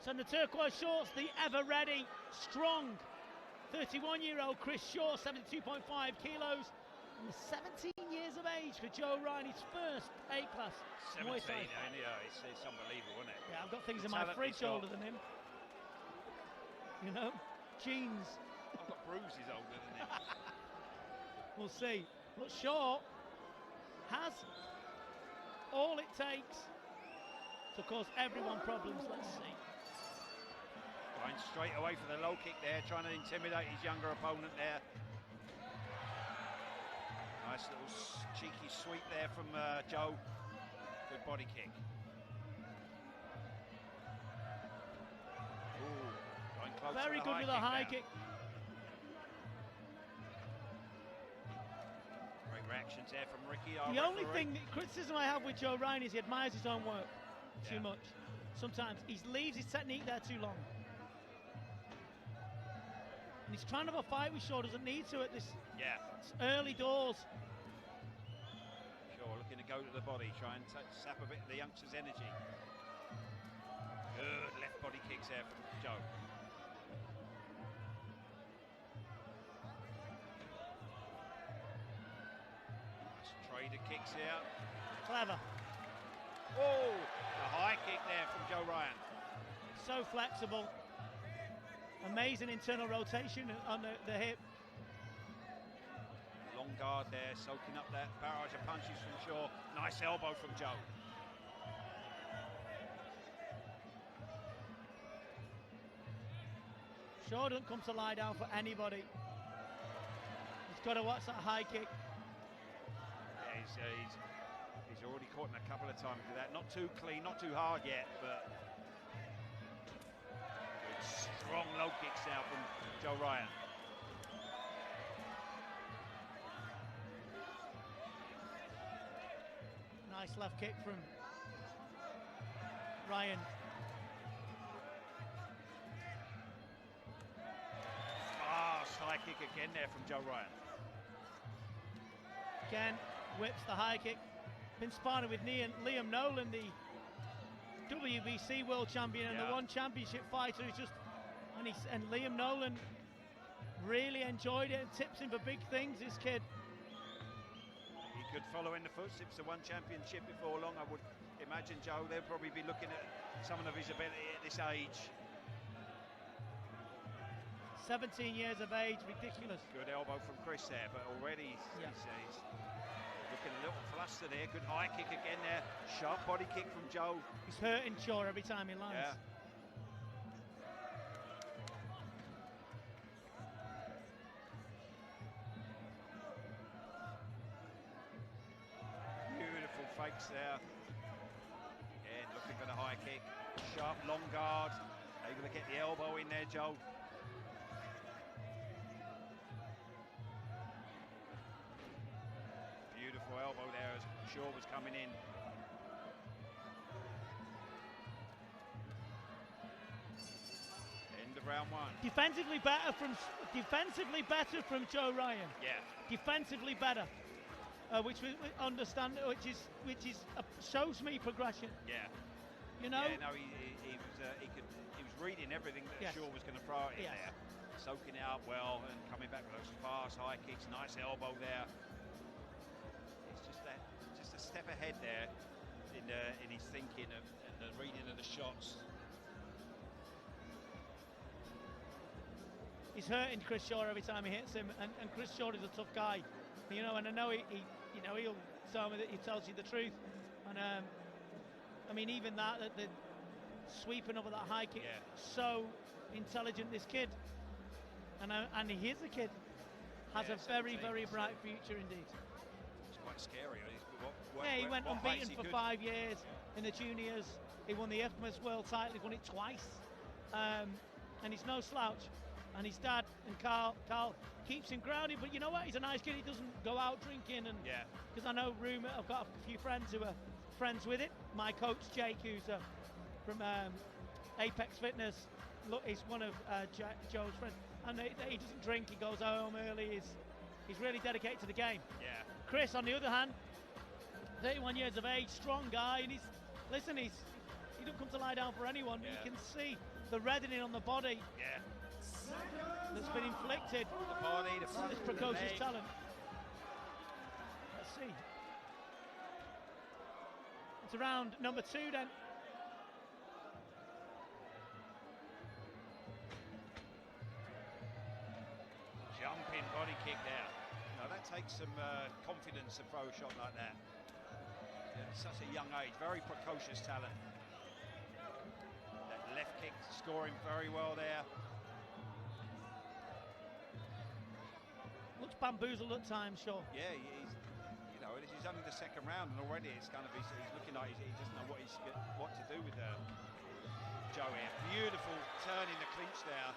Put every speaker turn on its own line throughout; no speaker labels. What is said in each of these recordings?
So in the turquoise shorts, the ever-ready, strong 31-year-old Chris Shaw, 72.5 kilos. And 17 years of age for Joe Ryan, his first A-class Muay
17, and it's unbelievable, isn't it?
Yeah, I've got things in my fridge older than him. You know, jeans.
I've got bruises older than him.
We'll see. But Shaw has all it takes to cause everyone problems. Let's see.
Going straight away for the low kick there, trying to intimidate his younger opponent there. Nice little cheeky sweep there from Joe. Good body kick. Ooh, going close.
Very good with a high kick.
Great reactions there from Ricky.
The only criticism I have with Joe Ryan is he admires his own work too much. Sometimes he leaves his technique there too long. And he's trying to have a fight with Shaw, doesn't need to at this early doors.
Shaw looking to go to the body, try and sap a bit of the youngster's energy. Good left body kicks there from Joe. Nice trader kicks out.
Clever.
Oh, the high kick there from Joe Ryan.
So flexible. Amazing internal rotation on the hip.
Long guard there, soaking up that barrage of punches from Shaw. Nice elbow from Joe.
Shaw doesn't come to lie down for anybody. He's got to watch that high kick.
Yeah, he's already caught him a couple of times with that. Not too clean, not too hard yet, but good strong low kicks now from Joe Ryan.
Nice left kick from Ryan.
Fast high kick again there from Joe Ryan.
Again, whips the high kick. Been sparring with Liam Nolan, the WBC world champion and the one championship fighter. And Liam Nolan really enjoyed it and tips him for big things, this kid.
He could follow in the footsteps of one championship before long, I would imagine, Joe. They'll probably be looking at some of his ability at this age.
17 years of age, ridiculous.
Good elbow from Chris there, but already he's looking a little flustered there. Good high kick again there. Sharp body kick from Joe.
He's hurting Shaw every time he lands.
Yeah. Beautiful fakes there. Again, looking for the high kick. Sharp long guard. Able to get the elbow in there, Joe. Beautiful elbow there as Shaw was coming in. End of round one.
Defensively better from Joe Ryan.
Yeah.
Defensively better, which we understand, which shows me progression.
Yeah.
You know.
Yeah. No, he was reading everything that Shaw was going to throw in there, soaking it up well and coming back with those fast high kicks. Nice elbow there. Just a step ahead there in his thinking and the reading of the shots.
He's hurting Chris Shaw every time he hits him, and Chris Shaw is a tough guy, you know. And I know he'll tell me that he tells you the truth. And I mean, even the sweeping over that high kick, so intelligent, this kid. And he is a kid, has a very, very bright future indeed.
Quite scary.
He went unbeaten for 5 years in the juniors. He won the infamous world title. He won it twice, and he's no slouch. And his dad and Carl keeps him grounded. But you know what? He's a nice kid. He doesn't go out drinking. And because I know I've got a few friends who are friends with it. My coach Jake, who's from Apex Fitness, he's one of Joe's friends, and he doesn't drink. He goes home early. He's really dedicated to the game.
Yeah.
Chris, on the other hand, 31 years of age, strong guy, and he couldn't come to lie down for anyone.
Yeah.
You can see the reddening on the body that's been inflicted.
The body, the front,
This precocious
the leg.
talent. Let's see. It's around number 2 then.
Jumping body kick there. Now that takes some confidence to throw a shot like that. At such a young age, very precocious talent. That left kick scoring very well there.
Looks bamboozled at times, sure.
Yeah, he's, you know, this is only the second round, and already it's kind of he's looking like he doesn't know what to do with Joe here. Beautiful turn in the clinch there.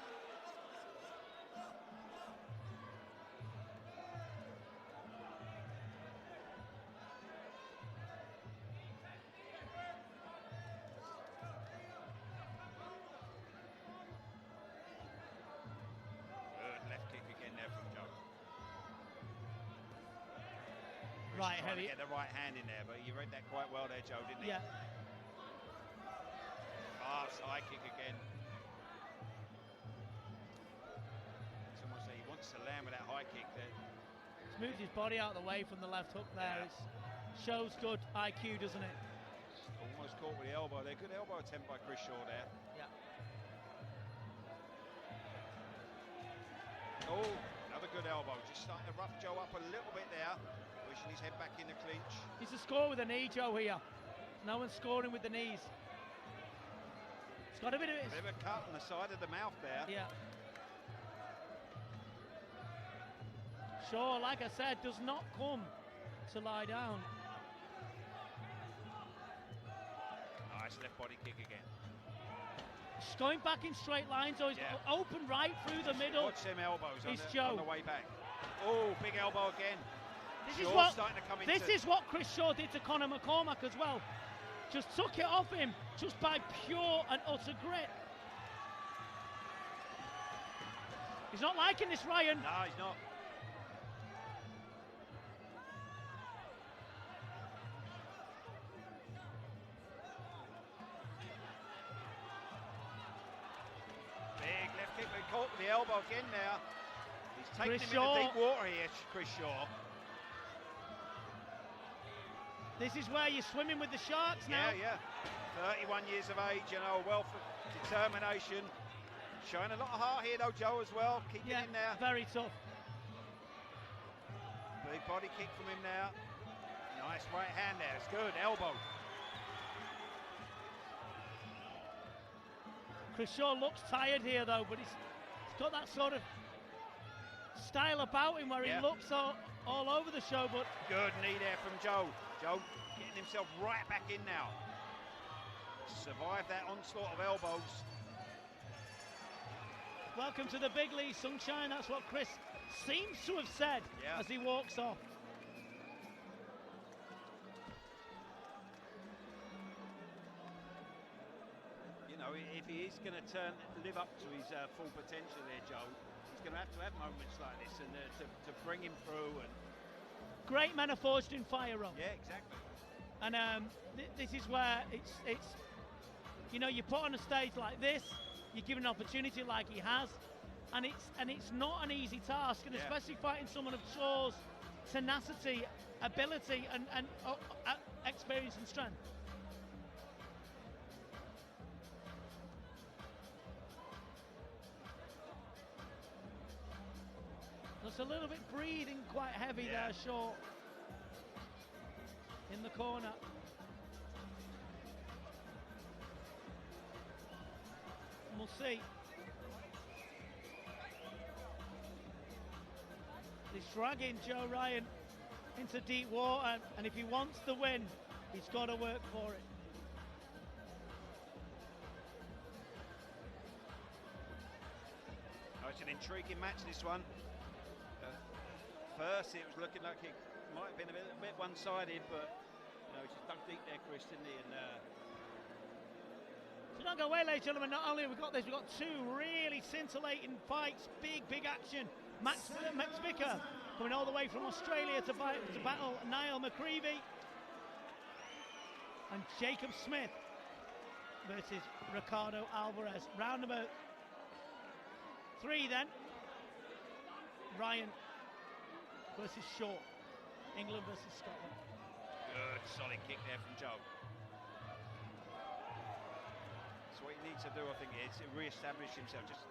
Right,
trying to
heavy.
get the right hand in there, but you read that quite well there, Joe, didn't you?
Yeah.
Fast high kick again. Someone say he wants to land with that high kick there.
He's moved his body out of the way from the left hook there.
Yeah.
It shows good IQ, doesn't it?
Almost caught with the elbow there. Good elbow attempt by Chris Shaw there.
Yeah.
Oh, another good elbow. Just starting to rough Joe up a little bit there. Pushing his head back in the clinch.
He's a score with a knee, Joe, here. No one's scoring with the knees. He's got a bit of it.
A bit of a cut on the side of the mouth there.
Yeah. Shaw, like I said, does not come to lie down.
Nice left body kick again.
He's going back in straight lines, so he's open right through the middle.
Watch them elbows
Joe.
on the way back. Oh, big elbow again.
This is what Chris Shaw did to Conor McCormack as well. Just took it off him just by pure and utter grit. He's not liking this, Ryan.
No, he's not. Big left kick, but caught with the elbow again now. He's taking him into deep water here, Chris Shaw.
This is where you're swimming with the sharks now.
Yeah, 31 years of age, you know, wealth of determination. Showing a lot of heart here though, Joe, as well. Keep it in there.
Very tough.
Big body kick from him now. Nice right hand there, it's good, elbow.
Chris Shaw looks tired here though, but he's got that sort of style about him where he looks all over the show. But
good knee there from Joe. Joe getting himself right back in now. Survived that onslaught of elbows.
Welcome to the big league, Sunshine. That's what Chris seems to have said as he walks off.
You know, if he is going to live up to his full potential there, Joe, he's going to have moments like this and to bring him through. And
great men are forged in fire, Rob.
Yeah, exactly.
And this is where it's you know, you put on a stage like this, you're given an opportunity like he has, and it's not an easy task, and especially fighting someone of Shaw's tenacity, ability, and experience and strength. Just a little bit breathing quite heavy there, Shaw. In the corner. And we'll see. He's dragging Joe Ryan into deep water, and if he wants the win, he's got to work for it.
Oh, it's an intriguing match, this one. First, it was looking like it might have been a bit one-sided, but you know, just dug deep there, Chris, didn't he? And
so don't go away, ladies and gentlemen. Not only have we got this, we've got two really scintillating fights, big action. Max Vicker coming all the way from Australia to battle Niall McCreevy, and Jacob Smith versus Ricardo Alvarez. Round number 3 then. Ryan versus Shaw. England versus Scotland.
Good, solid kick there from Joe. So what he needs to do, I think, is re-establish himself. Just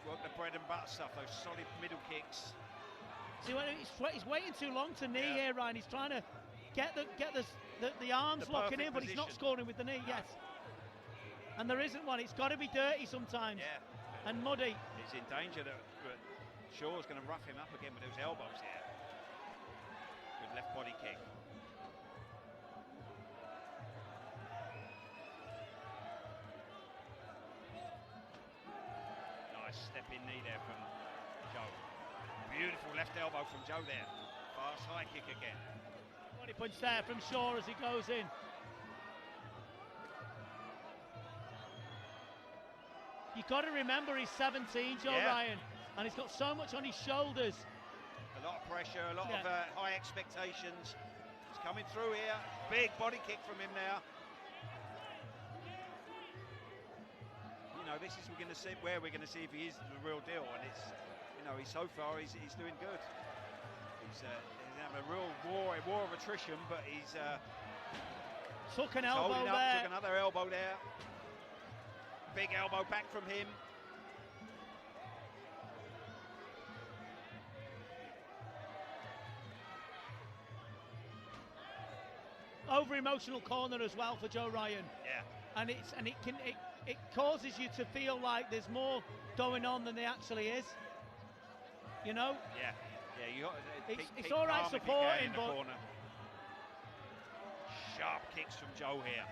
work the bread and butter stuff, those solid middle kicks.
See, he's waiting too long to knee here, Ryan. He's trying to get the arms locking in, but he's not scoring with the knee. Yes. And there isn't one. It's got to be dirty sometimes.
Yeah.
And muddy.
He's in danger that Shaw's going to rough him up again with those elbows here. Good left body kick. Nice stepping knee there from Joe. Beautiful left elbow from Joe there. Fast high kick again.
Body punch there from Shaw as he goes in. You've got to remember he's 17, Joe Ryan, and he's got so much on his shoulders.
A lot of pressure, a lot of high expectations. He's coming through here. Big body kick from him now. You know, this is where we're going to see if he is the real deal, and it's, you know, so far he's doing good. He's having a real war of attrition, but he's
took an elbow
holding up,
there.
took another elbow there. Big elbow back from him.
Over emotional corner as well for Joe Ryan.
Yeah.
And it causes you to feel like there's more going on than there actually is. You know?
Yeah. Yeah.
It's all right supporting, but
corner. Sharp kicks from Joe here.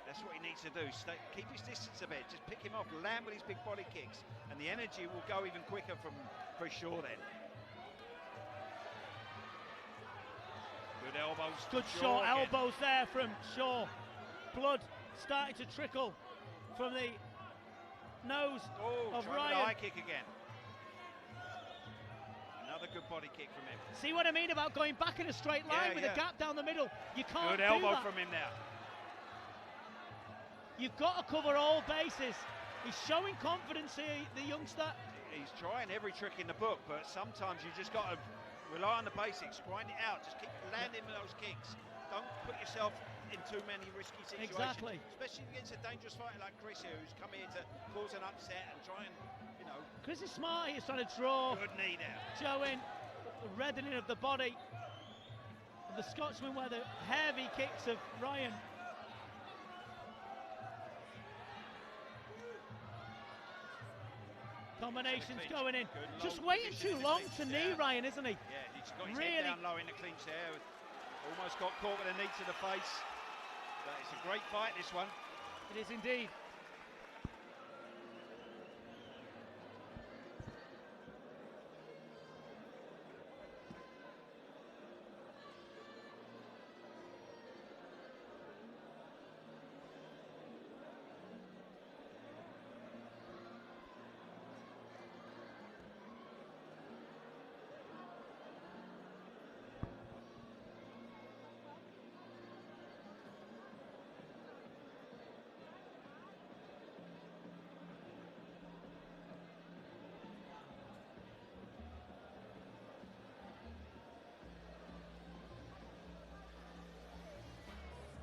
That's what he needs to do. Keep his distance a bit. Just pick him off, land with his big body kicks, and the energy will go even quicker from Chris Shaw then. Good elbows.
Good short elbows there from Shaw. Blood starting to trickle from the nose of Ryan.
High kick again. Another good body kick from him.
See what I mean about going back in a straight line with a gap down the middle? You can't do that.
Good elbow from him now.
You've got to cover all bases. He's showing confidence here, the youngster.
He's trying every trick in the book, but sometimes you just got to rely on the basics, grind it out, just keep landing those kicks. Don't put yourself in too many risky situations.
Exactly.
Especially against a dangerous fighter like Chris here, who's come here to cause an upset and try and, you know.
Chris is smart, he's trying to draw.
Good knee there.
Showing the reddening of the body. The Scotsman where the heavy kicks of Ryan. Combinations going in. Just waiting too long to knee Ryan, isn't he?
Yeah, he's got his
really
head down low in the clinch there. Almost got caught with a knee to the face. But it's a great fight, this one.
It is indeed.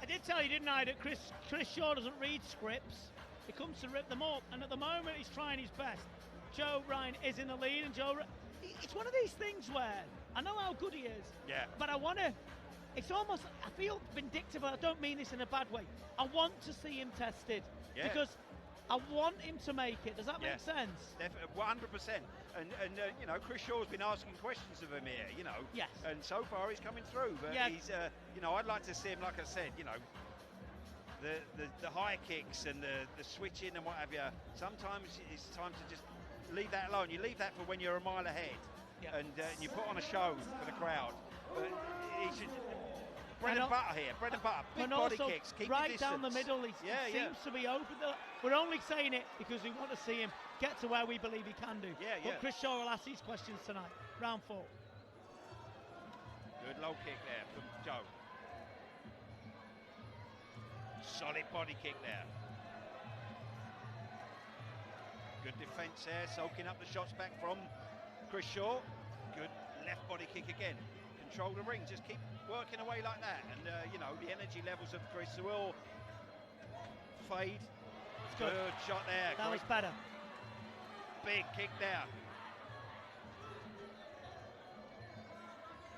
I did tell you, didn't I, that Chris Shaw doesn't read scripts. He comes to rip them up, and at the moment he's trying his best. Joe Ryan is in the lead, and it's one of these things where I know how good he is, but it's almost, I feel vindictive, I don't mean this in a bad way. I want to see him tested, because I want him to make it. Does that make sense?
100%. And you know, Chris Shaw's been asking questions of him here, you know.
Yes.
And so far he's coming through. But he's, you know, I'd like to see him, like I said, you know, the high kicks and the switching and what have you. Sometimes it's time to just leave that alone. You leave that for when you're a mile ahead, and you put on a show for the crowd. But he should. Bread and butter here, bread and butter. Big body kicks, keep
right
your
down the
distance.
middle. He seems to be open. We're only saying it because we want to see him get to where we believe he can do. But Chris Shaw will ask these questions tonight. Round 4.
Good low kick there from Joe. solid body kick there. Good defence there, soaking up the shots back from Chris Shaw. Good left body kick again. Control the ring, just keep working away like that. And, you know, the energy levels of Chris will fade. Good shot there.
That was better.
Big kick there.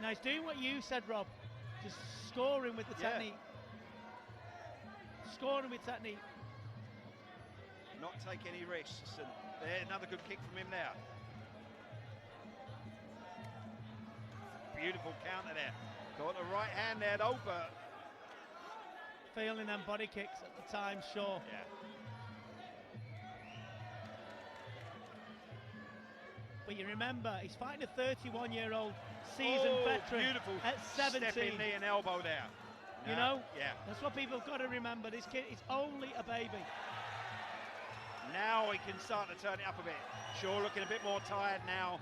Now he's doing what you said, Rob. Just scoring with the technique. Scoring with technique.
Not take any risks. And there, another good kick from him there. Beautiful counter there. Got the right hand there though, but
feeling them body kicks at the time, sure.
Yeah.
But you remember, he's fighting a 31-year-old seasoned veteran
beautiful
at 17.
Stepping knee and elbow there.
You know?
Yeah.
That's what people have got to remember. This kid is only a baby.
Now he can start to turn it up a bit. Shaw looking a bit more tired now.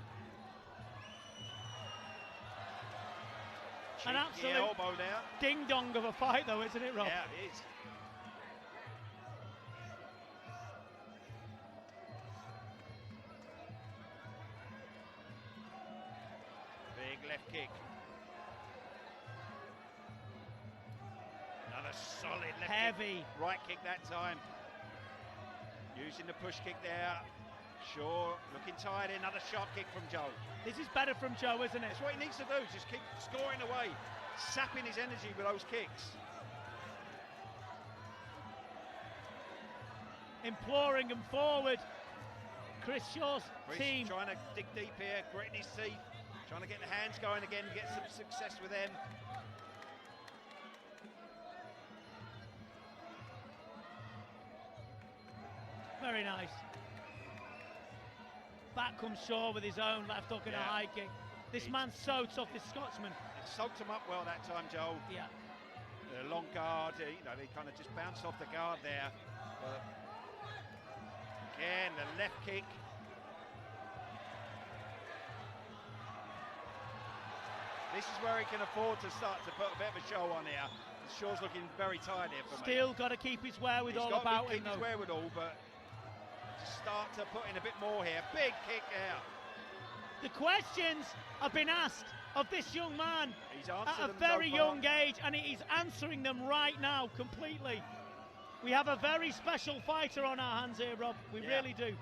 An absolute
elbow there.
ding-dong of a fight though, isn't it, Rob?
Yeah, it is. Big left kick. Another solid left
Heavy.
kick. Right kick that time. Using the push kick there. Shaw looking tired. Another sharp kick from Joe.
This is better from Joe, isn't it?
That's what he needs to do. Just keep scoring away, sapping his energy with those kicks.
Imploring him forward. Chris Shaw's team.
Trying to dig deep here, gritting his teeth, trying to get the hands going again, get some success with them.
Very nice. Back comes Shaw with his own left hook and a high kick. This man's so tough, this Scotsman.
It soaked him up well that time, Joel.
Yeah.
The long guard, you know, they kind of just bounced off the guard there. But again, the left kick. This is where he can afford to start to put a bit of a show on here. Shaw's looking very tired here for me.
Still got to keep his wherewithal about him, though.
His wherewithal, but to start to put in a bit more here. Big kick there.
The questions have been asked of this young man at a
them
very
so
young age, and he's answering them right now completely. We have a very special fighter on our hands here, Rob. We really do.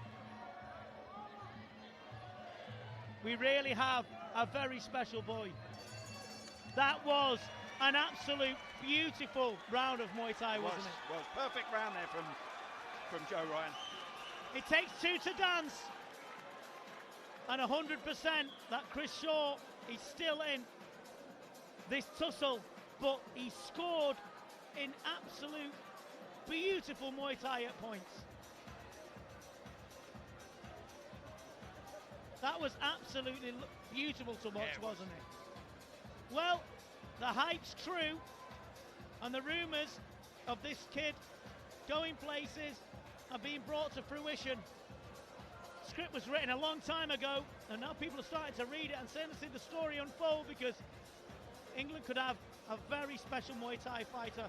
We really have a very special boy. That was an absolute beautiful round of Muay Thai, wasn't it?
Was perfect round there from Joe Ryan.
It takes two to dance, and 100% that Chris Shaw is still in this tussle, but he scored in absolute beautiful Muay Thai at points. That was absolutely beautiful to watch, wasn't it? Well, the hype's true, and the rumours of this kid going places are being brought to fruition. The script was written a long time ago, and now people are starting to read it and starting to see the story unfold, because England could have a very special Muay Thai fighter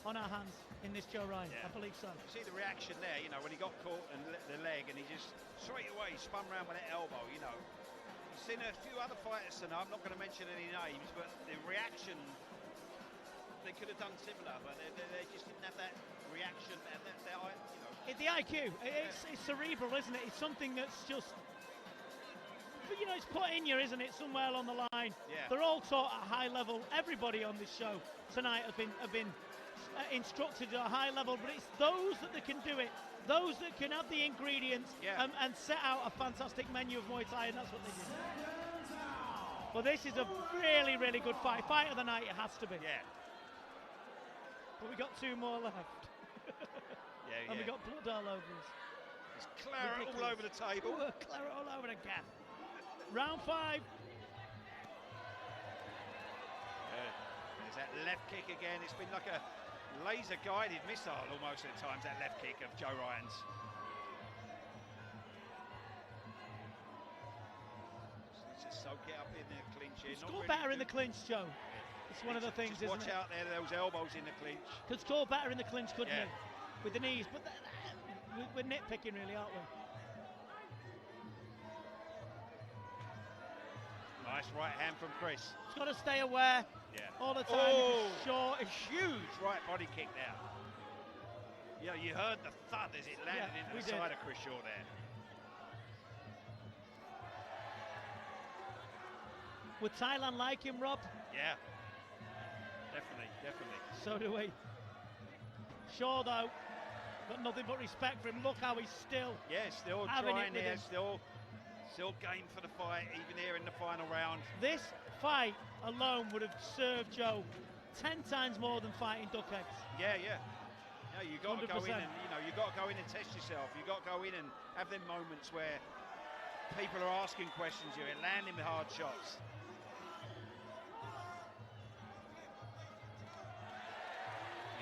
on our hands in this Joe Ryan. I believe so.
You see the reaction there, you know, when he got caught and the leg, and he just straight away spun round with that elbow, you know. I've seen a few other fighters tonight, I'm not going to mention any names, but the reaction, they could have done similar, but they just didn't have that reaction and that you know.
The IQ, it's cerebral, isn't it? It's something that's just, you know, it's put in you, isn't it, somewhere along the line.
Yeah.
They're all taught at a high level. Everybody on this show tonight have been instructed at a high level, but it's those that can do it, those that can have the ingredients and set out a fantastic menu of Muay Thai, and that's what they do. Well, this is a really, really good fight. Fight of the night, it has to be.
Yeah.
But we got two more left. And we got blood all over us.
There's claret all over the table.
Claret all over the gap. Round 5.
There's that left kick again. It's been like a laser-guided missile almost at times, that left kick of Joe Ryan's. Just soak it up in the clinch here.
Score better in the clinch, Joe. It's one of the things, isn't it?
Watch out there, those elbows in the clinch.
Could score better in the clinch, couldn't he? With the knees, but we're nitpicking really, aren't we?
Nice right hand from Chris.
He's got to stay aware all the time.
Oh,
short.
Huge right body kick there. Yeah, you heard the thud as it landed into the side of Chris Shaw there.
Would Thailand like him, Rob?
Yeah, definitely.
So do we. Shaw, though, got nothing but respect for him. Look how he's still
still trying here, still game for the fight, even here in the final round.
This fight alone would have served Joe 10 times more than fighting duck eggs.
Yeah, you got to
100%.
go in and you got to go in and test yourself. You got to go in and have them moments where people are asking questions you and landing with hard shots.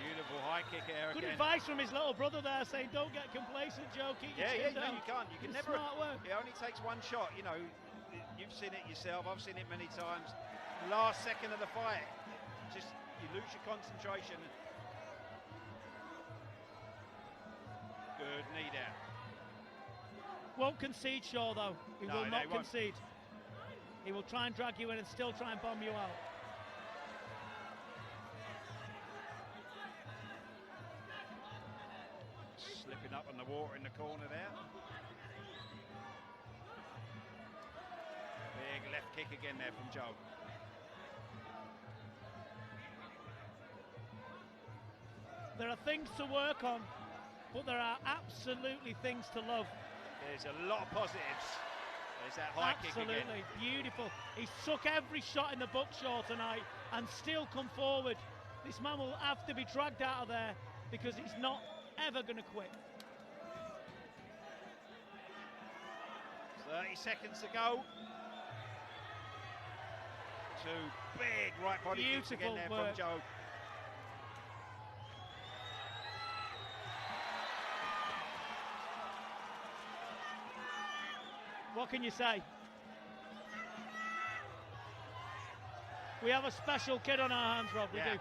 Beautiful high kick there
Good
again.
advice from his little brother there, saying don't get complacent, Joe. Keep your chin down.
No, you can't. You can never. It only takes one shot. You know, you've seen it yourself. I've seen it many times. Last second of the fight, just you lose your concentration. Good knee down.
Won't concede, Shaw, though. He will not concede. He will try and drag you in and still try and bomb you out.
Slipping up on the water in the corner there. Big left kick again there from Joe.
There are things to work on, but there are absolutely things to love.
There's a lot of positives. There's that high kick again.
Absolutely beautiful. He took every shot in the book, Shaw, tonight, and still come forward. This man will have to be dragged out of there because he's not ever going to quit.
30 seconds to go. Two big right body kicks again there from Joe.
What can you say? We have a special kid on our hands, Rob. We do.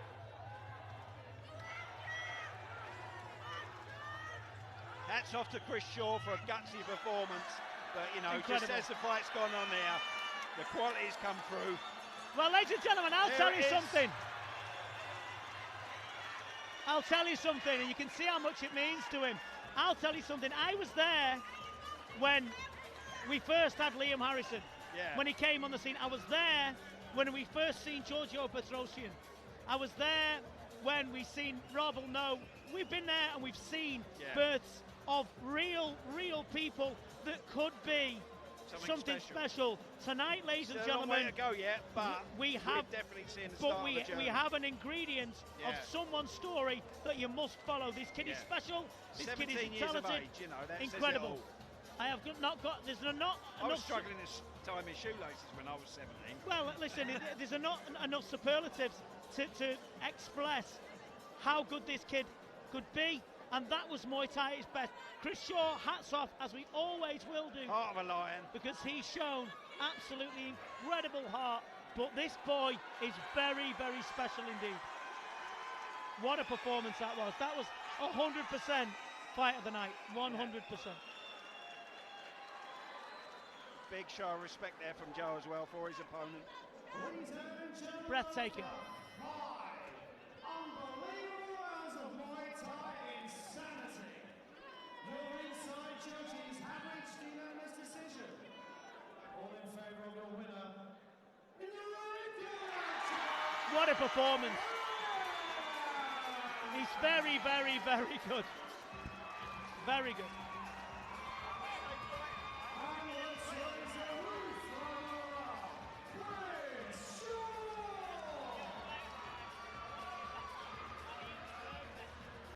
Hats off to Chris Shaw for a gutsy performance. But, you know,
Incredible.
just as the fight's gone on there, the quality's come through.
Well, ladies and gentlemen, I'll tell you something. I'll tell you something, and you can see how much it means to him. I'll tell you something. I was there when we first had Liam Harrison. When he came on the scene. I was there when we first seen Giorgio Petrosian. I was there when we seen Rob will know. We've been there and we've seen births of real people that could be something special. Tonight, ladies and gentlemen,
way to go yet, but
we have
definitely seen the start of the journey.
We have an ingredient of someone's story that you must follow. This kid is special. This kid is talented.
Of age, you know, that
incredible. I have not got. There's not.
I was struggling to tie my shoelaces when I was 17.
Well, listen, there's not enough superlatives to express how good this kid could be. And that was Muay Thai at his best. Chris Shaw, hats off, as we always will do.
Heart of a lion.
Because he's shown absolutely incredible heart. But this boy is very, very special indeed. What a performance that was. That was 100% fight of the night. 100%.
Big show of respect there from Joe as well for his opponent.
Breathtaking. What a performance. He's very, very, very good. Very good.